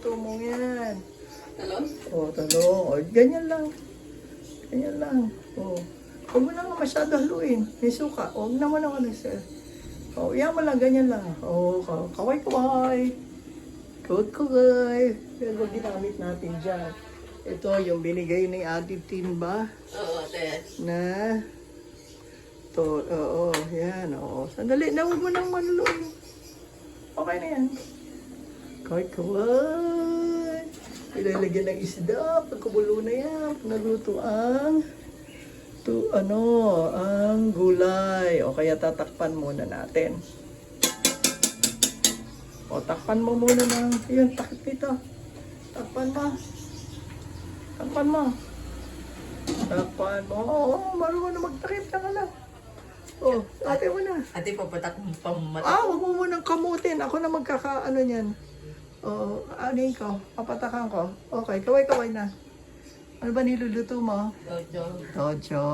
niluluto mo yan? Talon? O, talong. O, ganyan lang. Ganyan lang. O. Huwag mo na nga masyado haluin. May suka. Huwag naman ako sir. O, iyan mo lang. Ganyan lang. O, kaway-kaway. Kaway-kaway. Pero ginamit natin dyan. Ito, yung binigay ni Ate Tin ba? Oo, ate. Na to, oo, yan, oo. Sandali, na huwag mo nang manuloy. Okay na yan. Kahit kaway. Ilalagyan ng isda, pagkabulo na yan, nagluto ang ang gulay. O kaya tatakpan muna natin. O, takpan mo muna ng, yun, takip dito. Takpan mo. Takpan mo. Takpan mo. Oo, marunong na magtakip ka lang. Oh, ate mo na. Ate, papatak mo pamata. Huwag mo munang kamutin. Ako na magkakaano niyan. Oo, ano ikaw? Papatakan ko. Okay, kaway-kaway na. Ano ba niluluto mo? Jojo. Tocho.